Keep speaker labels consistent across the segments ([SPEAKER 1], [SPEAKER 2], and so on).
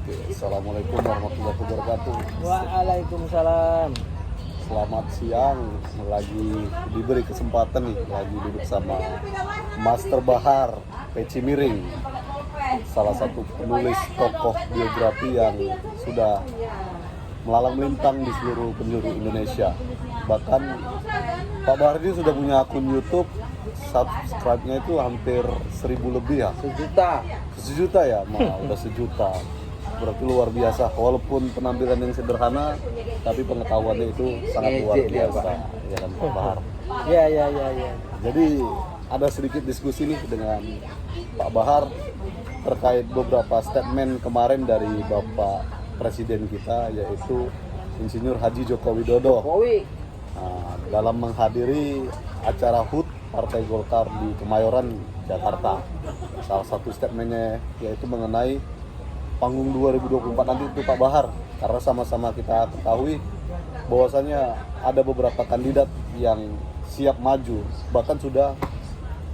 [SPEAKER 1] Oke, Assalamualaikum warahmatullahi wabarakatuh.
[SPEAKER 2] Waalaikumsalam.
[SPEAKER 1] Selamat siang. Lagi diberi kesempatan nih, lagi duduk sama Master Bahar Peci Miring, salah satu penulis tokoh biografi yang sudah melalang melintang di seluruh penjuru Indonesia. Bahkan Pak Bahar ini sudah punya akun YouTube, subscribe-nya itu hampir 1.000 lebih ya. Sejuta ya, udah sejuta. Berarti luar biasa, walaupun penampilan yang sederhana tapi pengetahuannya itu sangat luar biasa ya kan Pak Bahar.
[SPEAKER 2] Ya.
[SPEAKER 1] Jadi ada sedikit diskusi nih dengan Pak Bahar terkait beberapa statement kemarin dari Bapak Presiden kita, yaitu Insinyur Haji Joko Widodo. Nah, dalam menghadiri acara HUT Partai Golkar di Kemayoran, Jakarta. Salah satu statementnya yaitu mengenai panggung 2024 nanti itu Pak Bahar, karena sama-sama kita ketahui bahwasanya ada beberapa kandidat yang siap maju, bahkan sudah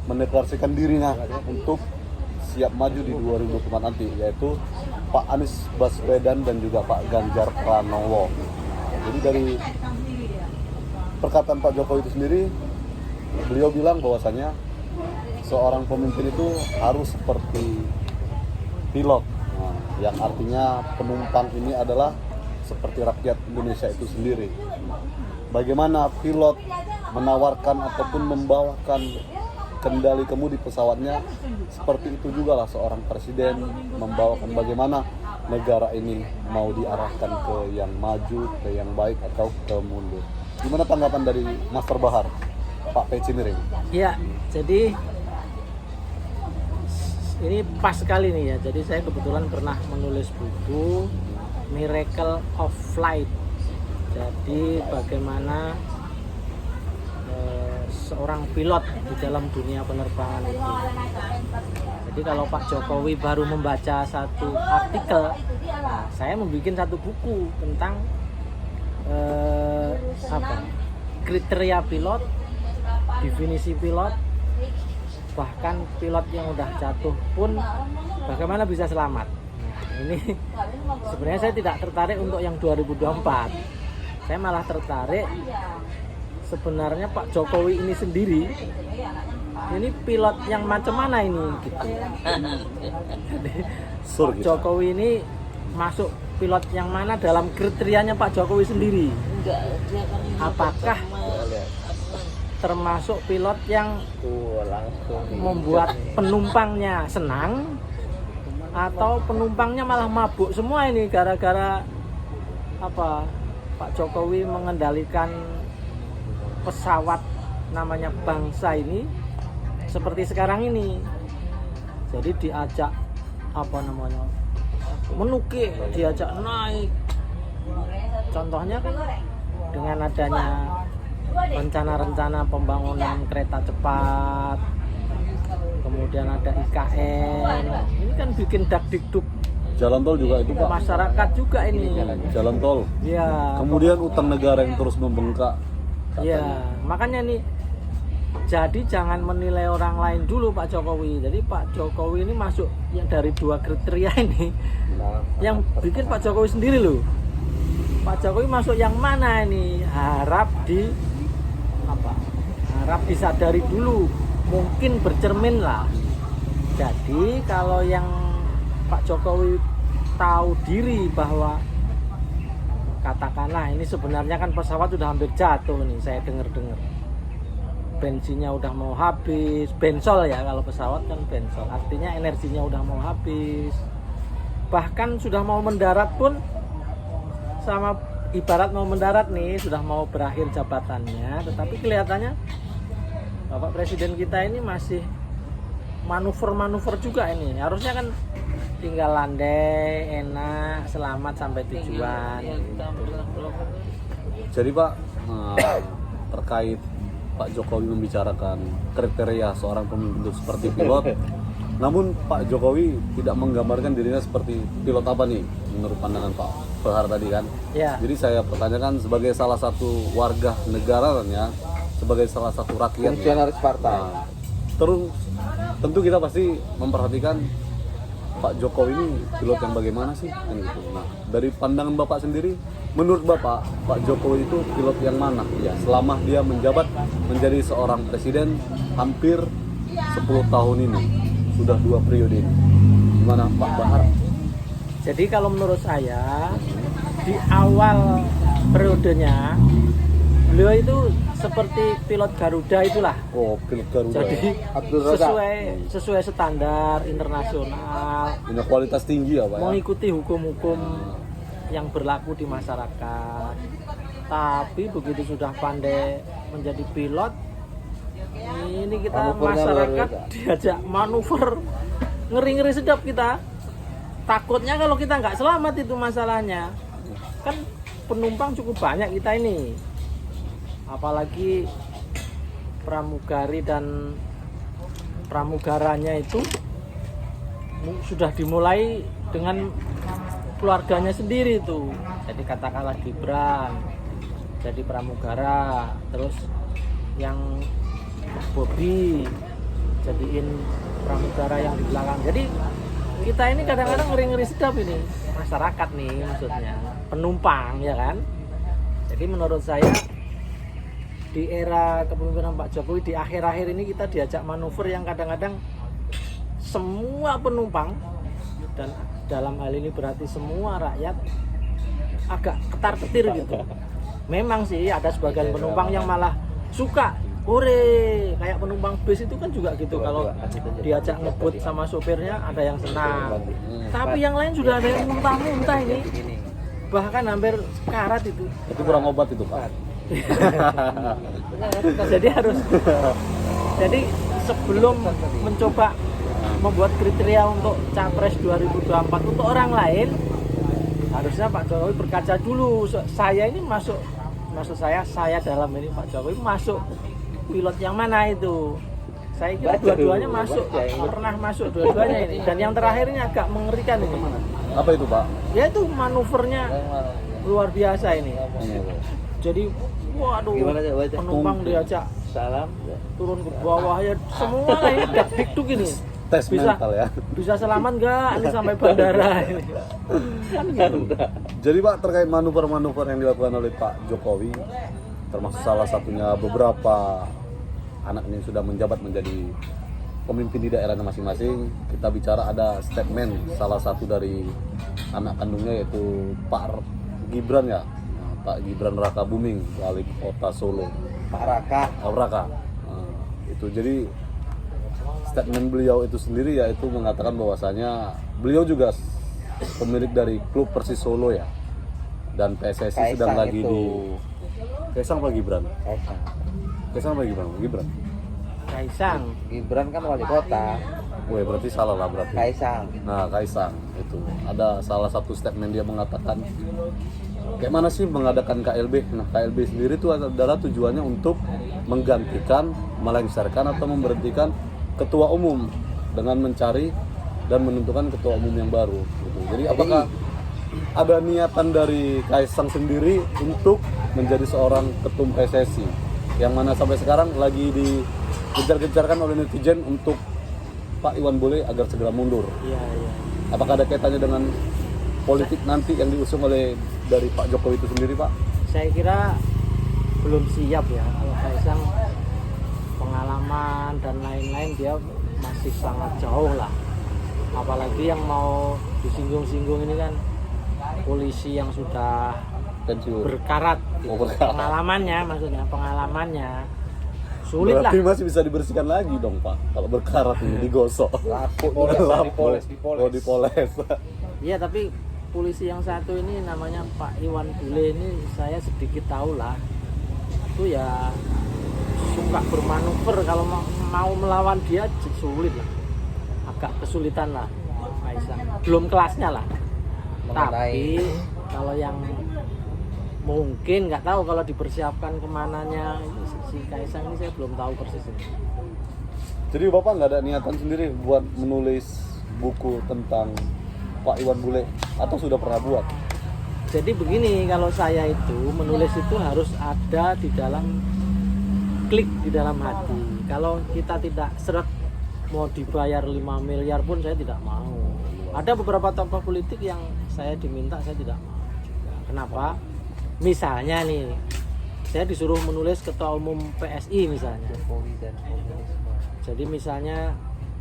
[SPEAKER 1] mendeklarasikan dirinya untuk siap maju di 2024 nanti, yaitu Pak Anies Baswedan dan juga Pak Ganjar Pranowo. Jadi dari perkataan Pak Jokowi itu sendiri, beliau bilang bahwasanya seorang pemimpin itu harus seperti pilot. Nah, yang artinya penumpang ini adalah seperti rakyat Indonesia itu sendiri. Bagaimana pilot menawarkan ataupun membawakan kendali kemudi pesawatnya, seperti itu juga lah seorang presiden membawakan bagaimana negara ini mau diarahkan ke yang maju, ke yang baik atau ke mundur. Gimana tanggapan dari Master Bahar, Pak Peci Miring?
[SPEAKER 2] Ya, jadi ini pas sekali nih ya. Jadi saya kebetulan pernah menulis buku Miracle of Flight. Jadi bagaimana seorang pilot di dalam dunia penerbangan itu. Jadi kalau Pak Jokowi baru membaca satu artikel, nah, saya membuat satu buku tentang kriteria pilot, definisi pilot, bahkan pilot yang udah jatuh pun bagaimana bisa selamat. Nah, ini sebenarnya saya tidak tertarik untuk yang 2024. Saya malah tertarik sebenarnya Pak Jokowi ini sendiri, ini pilot yang macam mana ini gitu. Jadi Pak Jokowi ini masuk pilot yang mana dalam kriterianya Pak Jokowi sendiri. Apakah termasuk pilot yang membuat penumpangnya senang, atau penumpangnya malah mabuk semua ini gara-gara apa? Pak Jokowi mengendalikan pesawat namanya bangsa ini seperti sekarang ini. Jadi diajak menukik, diajak naik. Contohnya kan dengan adanya rencana-rencana pembangunan kereta cepat, kemudian ada IKN, ini kan bikin dakdikduk.
[SPEAKER 1] Jalan tol juga itu Pak.
[SPEAKER 2] Masyarakat juga ini.
[SPEAKER 1] Jalan tol.
[SPEAKER 2] Ya.
[SPEAKER 1] Kemudian utang negara yang terus membengkak.
[SPEAKER 2] Ya, makanya nih. Jadi jangan menilai orang lain dulu Pak Jokowi. Jadi Pak Jokowi ini masuk yang dari dua kriteria ini. Yang bikin Pak Jokowi sendiri loh. Pak Jokowi masuk yang mana ini? Harap disadari dulu. Mungkin bercermin lah. Jadi kalau yang Pak Jokowi tahu diri bahwa katakanlah ini sebenarnya kan pesawat sudah hampir jatuh nih, saya dengar-dengar. Bensinnya udah mau habis, bensol ya, kalau pesawat kan bensol, artinya energinya udah mau habis. Bahkan sudah mau mendarat pun, sama ibarat mau mendarat nih, sudah mau berakhir jabatannya, tetapi kelihatannya Bapak Presiden kita ini masih manuver-manuver juga ini. Harusnya kan tinggal landai, enak, selamat sampai tujuan.
[SPEAKER 1] Jadi Pak, terkait Pak Jokowi membicarakan kriteria seorang pemimpin seperti pilot, namun Pak Jokowi tidak menggambarkan dirinya seperti pilot apa nih menurut pandangan Pak Bahar tadi kan? Ya. Jadi saya pertanyakan sebagai salah satu warga negara kan ya, sebagai salah satu rakyat.
[SPEAKER 3] Fungsionaris partai.
[SPEAKER 1] Nah, terus tentu kita pasti memperhatikan Pak Jokowi ini pilot yang bagaimana sih kan gitu. Nah, dari pandangan Bapak sendiri, menurut Bapak Pak Jokowi itu pilot yang mana ya selama dia menjabat menjadi seorang presiden hampir 10 tahun ini, sudah 2 periode ini. Gimana Pak Bahar?
[SPEAKER 2] Jadi kalau menurut saya di awal periodenya beliau itu seperti pilot Garuda itulah.
[SPEAKER 1] Oh, pilot Garuda.
[SPEAKER 2] Jadi sesuai standar internasional,
[SPEAKER 1] punya kualitas tinggi ya Pak ya?
[SPEAKER 2] mengikuti hukum-hukum yang berlaku di masyarakat. Tapi begitu sudah pandai menjadi pilot, ini kita masyarakat diajak manuver ngeri-ngeri sedap kita. Takutnya kalau kita nggak selamat itu masalahnya. Kan penumpang cukup banyak kita ini. Apalagi pramugari dan pramugaranya itu sudah dimulai dengan keluarganya sendiri tuh. Jadi katakanlah Gibran jadi pramugara, terus yang Bobi jadiin pramugara yang di belakang. Jadi kita ini kadang-kadang ngeri-ngeri sedap ini, masyarakat nih maksudnya, penumpang ya kan. Jadi menurut saya di era kepemimpinan Pak Jokowi di akhir-akhir ini kita diajak manuver yang kadang-kadang semua penumpang, dan dalam hal ini berarti semua rakyat, agak ketar-ketir gitu. Memang sih ada sebagian penumpang yang malah suka hore, kayak penumpang bis itu kan juga gitu, kalau diajak ngebut sama sopirnya ada yang senang. Tapi yang lain sudah ada yang muntah-muntah ini, bahkan hampir karat itu.
[SPEAKER 1] Itu kurang obat itu Pak.
[SPEAKER 2] Jadi sebelum mencoba membuat kriteria untuk Capres 2024 untuk orang lain, harusnya Pak Jokowi berkaca dulu. Saya ini maksud saya dalam ini Pak Jokowi masuk pilot yang mana itu. Saya kira dua-duanya masuk, pernah masuk dua-duanya ini. Dan yang terakhir ini agak mengerikan ini.
[SPEAKER 1] Apa itu Pak?
[SPEAKER 2] Ya itu manuvernya luar biasa ini. Jadi waduh, penumpang diajak
[SPEAKER 3] salam
[SPEAKER 2] turun ke bawah ya semua ini dak-dikduk ini.
[SPEAKER 1] Tes mental ya.
[SPEAKER 2] Bisa selamat nggak ini sampai bandara ini. Kan gitu.
[SPEAKER 1] Jadi Pak, terkait manuver-manuver yang dilakukan oleh Pak Jokowi, termasuk salah satunya beberapa anaknya yang sudah menjabat menjadi pemimpin di daerahnya masing-masing, kita bicara ada statement salah satu dari anak kandungnya yaitu Pak Gibran ya, Pak Gibran Raka Buming, wali kota Solo.
[SPEAKER 3] Pak Raka.
[SPEAKER 1] Nah, itu jadi statement beliau itu sendiri yaitu mengatakan bahwasanya beliau juga pemilik dari klub Persis Solo ya, dan PSSI
[SPEAKER 3] Kaisang
[SPEAKER 1] sedang lagi
[SPEAKER 3] itu.
[SPEAKER 1] di Kaisang apa Gibran?
[SPEAKER 3] Kaisang.
[SPEAKER 1] Kaisang apa Gibran? Gibran.
[SPEAKER 2] Kaisang.
[SPEAKER 3] Gibran kan wali kota.
[SPEAKER 1] Wah berarti salah lah berarti.
[SPEAKER 3] Kaisang.
[SPEAKER 1] Nah Kaisang itu ada salah satu statement dia mengatakan kayak mana sih mengadakan KLB. Nah KLB sendiri itu adalah tujuannya untuk menggantikan, melengsarkan atau memberhentikan ketua umum dengan mencari dan menentukan ketua umum yang baru gitu. Jadi apakah ada niatan dari Kaisang sendiri untuk menjadi seorang ketum PSSI yang mana sampai sekarang lagi dikejar-kejarkan oleh netizen untuk Pak Iwan Bule agar segera mundur?
[SPEAKER 2] Iya.
[SPEAKER 1] Apakah ada kaitannya dengan politik nanti yang diusung oleh dari Pak Jokowi itu sendiri Pak?
[SPEAKER 2] Saya kira belum siap ya. Kalau Kaisang pengalaman dan lain-lain dia masih sangat jauh lah. Apalagi yang mau disinggung-singgung ini kan polisi yang sudah
[SPEAKER 1] Pensiun.
[SPEAKER 2] berkarat gitu.
[SPEAKER 1] Oh, berkarat.
[SPEAKER 2] Pengalamannya sulit
[SPEAKER 1] Berarti
[SPEAKER 2] lah.
[SPEAKER 1] masih bisa dibersihkan lagi dong Pak kalau berkarat ini digosok.
[SPEAKER 3] Lapuk
[SPEAKER 1] dipoles.
[SPEAKER 2] Iya, tapi polisi yang satu ini namanya Pak Iwan Bule ini saya sedikit tahu lah. Itu ya suka bermanuver, kalau mau melawan dia sulit lah. Agak kesulitan lah Kaisang. Belum kelasnya lah. Tapi kalau yang mungkin nggak tahu kalau dipersiapkan kemananya si Kaisang ini saya belum tahu persis ini.
[SPEAKER 1] Jadi Bapak nggak ada niatan sendiri buat menulis buku tentang Pak Iwan Bule atau sudah pernah buat?
[SPEAKER 2] Jadi begini, kalau saya itu menulis itu harus ada di dalam klik di dalam hati. Kalau kita tidak seret mau dibayar 5 miliar pun saya tidak mau. Ada beberapa tokoh politik yang saya diminta, saya tidak mau. Kenapa? Misalnya nih, saya disuruh menulis ketua umum PSI misalnya.
[SPEAKER 3] Jokowi dan komunisme.
[SPEAKER 2] Jadi misalnya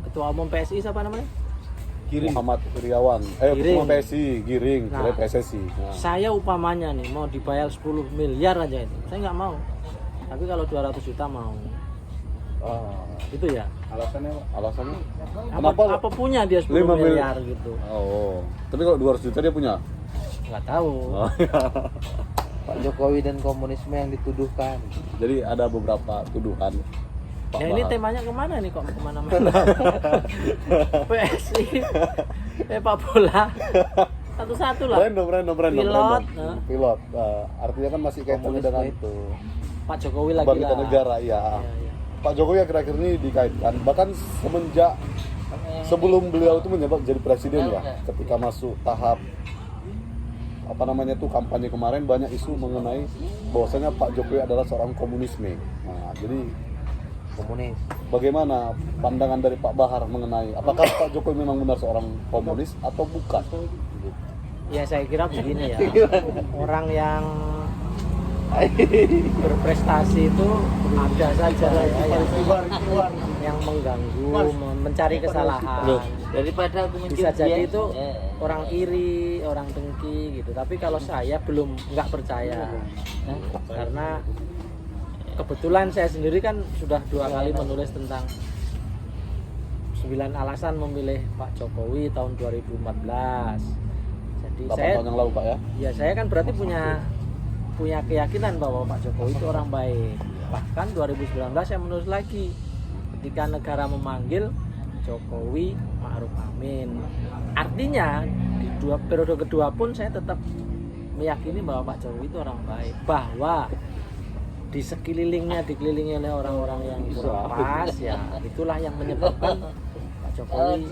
[SPEAKER 2] ketua umum PSI siapa namanya?
[SPEAKER 1] Muhammad Iriawan,
[SPEAKER 2] Giring.
[SPEAKER 1] Ketua PSI, Giring,
[SPEAKER 2] Nah.
[SPEAKER 1] kira PSSI. Nah.
[SPEAKER 2] Saya upamanya nih mau dibayar 10 miliar aja itu, saya nggak mau. Tapi kalau 200 juta mau.
[SPEAKER 1] Oh,
[SPEAKER 2] Itu ya.
[SPEAKER 1] alasannya?
[SPEAKER 2] Apa punya dia 10
[SPEAKER 1] 5
[SPEAKER 2] miliar gitu?
[SPEAKER 1] Oh, tapi kalau 200 juta dia punya?
[SPEAKER 2] Nggak tahu.
[SPEAKER 1] Oh, iya.
[SPEAKER 3] Pak Jokowi dan komunisme yang dituduhkan.
[SPEAKER 1] Jadi ada beberapa tuduhan. Pak
[SPEAKER 2] Ya ini
[SPEAKER 1] Bahar.
[SPEAKER 2] temanya kemana nih kok kemana-mana? PSI, sepak bola, satu-satu lah.
[SPEAKER 1] Random.
[SPEAKER 2] Pilot,
[SPEAKER 1] Pilot. Artinya kan masih kaitannya
[SPEAKER 3] Komunisme
[SPEAKER 1] dengan
[SPEAKER 3] itu.
[SPEAKER 2] Pak Jokowi lagi
[SPEAKER 1] kebangsaan
[SPEAKER 2] lah.
[SPEAKER 1] negara, ya.
[SPEAKER 2] Iya, iya.
[SPEAKER 1] Pak Jokowi akhir-akhir ini dikaitkan, bahkan semenjak sebelum beliau itu menjabat jadi presiden ya, ketika masuk tahap apa namanya tuh kampanye kemarin, banyak isu mengenai bahwasanya Pak Jokowi adalah seorang komunisme. Nah, jadi
[SPEAKER 3] Komunis.
[SPEAKER 1] bagaimana pandangan dari Pak Bahar mengenai apakah Pak Jokowi memang benar seorang komunis atau bukan?
[SPEAKER 2] Ya saya kira begini ya, orang yang berprestasi itu ada saja ya, yang mengganggu, mencari kesalahan.
[SPEAKER 3] Daripada aku
[SPEAKER 2] Bisa jadi itu orang iri, orang dengki gitu. Tapi kalau saya belum nggak percaya, karena kebetulan saya sendiri kan sudah 2 kali menulis tentang 9 alasan memilih Pak Jokowi tahun 2014. Jadi
[SPEAKER 1] 8
[SPEAKER 2] saya
[SPEAKER 1] tahun yang lalu Pak ya.
[SPEAKER 2] ya saya kan berarti punya keyakinan bahwa Pak Jokowi itu orang baik. Bahkan 2019 saya menulis lagi, ketika negara memanggil Jokowi Ma'ruf Amin. Artinya di periode kedua pun saya tetap meyakini bahwa Pak Jokowi itu orang baik, bahwa di sekelilingnya dikelilingi oleh orang-orang yang kurang pas, ya itulah yang menyebabkan Pak Jokowi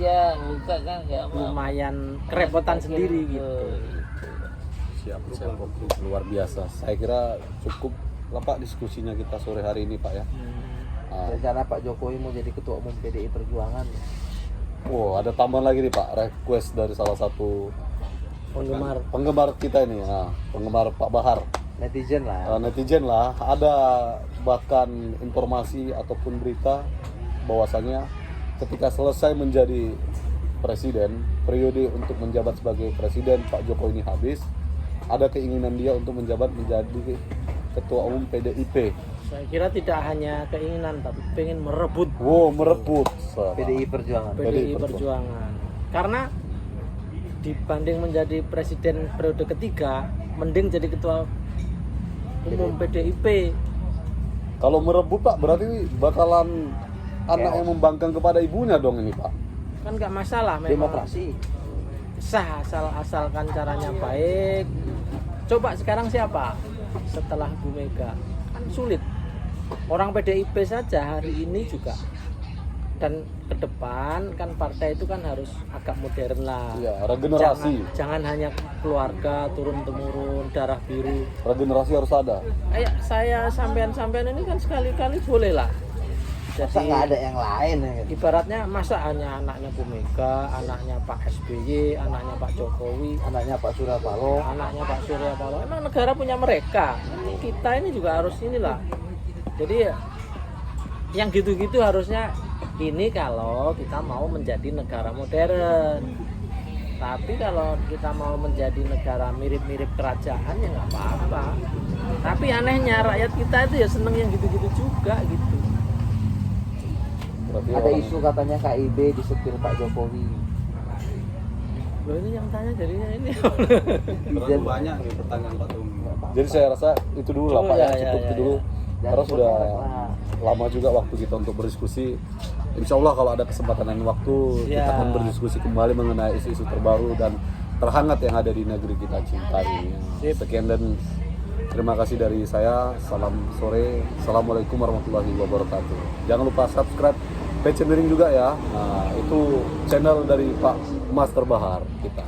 [SPEAKER 2] lumayan kerepotan sendiri gitu.
[SPEAKER 1] Siap, oke, luar biasa. Saya kira cukup lah Pak diskusinya kita sore hari ini Pak ya.
[SPEAKER 3] Rencana Pak Jokowi mau jadi ketua umum PDI Perjuangan.
[SPEAKER 1] Wow, ada tambahan lagi nih Pak, request dari salah satu penggemar kita ini, penggemar Pak Bahar.
[SPEAKER 3] Netizen lah.
[SPEAKER 1] Netizen lah, ada bahkan informasi ataupun berita bahwasanya ketika selesai menjadi presiden, periode untuk menjabat sebagai presiden Pak Jokowi ini habis, ada keinginan dia untuk menjabat menjadi ketua umum PDIP.
[SPEAKER 2] Saya kira tidak hanya keinginan, tapi pengen merebut
[SPEAKER 1] Wow, merebut
[SPEAKER 3] PDI Perjuangan.
[SPEAKER 2] PDI Perjuangan. Karena dibanding menjadi presiden periode ketiga, mending jadi ketua umum PDIP.
[SPEAKER 1] Kalau merebut Pak, berarti bakalan anak yang membangkang kepada ibunya dong ini Pak.
[SPEAKER 2] Kan nggak masalah memang.
[SPEAKER 3] Demokrasi.
[SPEAKER 2] Sah asalkan caranya baik. Coba sekarang siapa setelah Bu Mega? Kan sulit. Orang PDIP saja hari ini juga, dan ke depan kan partai itu kan harus agak modern lah.
[SPEAKER 1] Iya, regenerasi.
[SPEAKER 2] Jangan hanya keluarga turun temurun darah biru.
[SPEAKER 1] Regenerasi harus ada.
[SPEAKER 2] Kayak saya sampean ini kan sekali-kali boleh lah.
[SPEAKER 3] Masa
[SPEAKER 2] Jadi
[SPEAKER 3] nggak ada yang lain ya gitu.
[SPEAKER 2] ibaratnya masa hanya anaknya Bu Mega, anaknya Pak SBY, anaknya Pak Jokowi,
[SPEAKER 3] Anaknya Pak Surya Paloh.
[SPEAKER 2] anaknya Pak Surya Paloh. Emang negara punya mereka. Kita ini juga harus inilah. Jadi yang gitu-gitu harusnya ini kalau kita mau menjadi negara modern. Tapi kalau kita mau menjadi negara mirip-mirip kerajaan ya nggak apa-apa. Tapi anehnya rakyat kita itu ya seneng yang gitu-gitu juga gitu.
[SPEAKER 1] Berarti
[SPEAKER 3] Ada
[SPEAKER 1] orang-
[SPEAKER 3] isu katanya KIB disetir Pak Jokowi.
[SPEAKER 2] Loh ini yang tanya jadinya ini.
[SPEAKER 1] Terlalu banyak nih pertanyaan Pak Tung. Jadi saya rasa itu dulu lah Pak ya, cukup itu dulu. Karena sudah lama juga waktu kita untuk berdiskusi. Insya Allah kalau ada kesempatan dan waktu kita
[SPEAKER 2] Ya.
[SPEAKER 1] akan berdiskusi kembali mengenai isu-isu terbaru dan terhangat yang ada di negeri kita cintai. Sekian dan terima kasih dari saya. Salam sore. Assalamualaikum warahmatullahi wabarakatuh. Jangan lupa subscribe page Cenderung juga ya. Nah, itu channel dari Pak Master Bahar kita.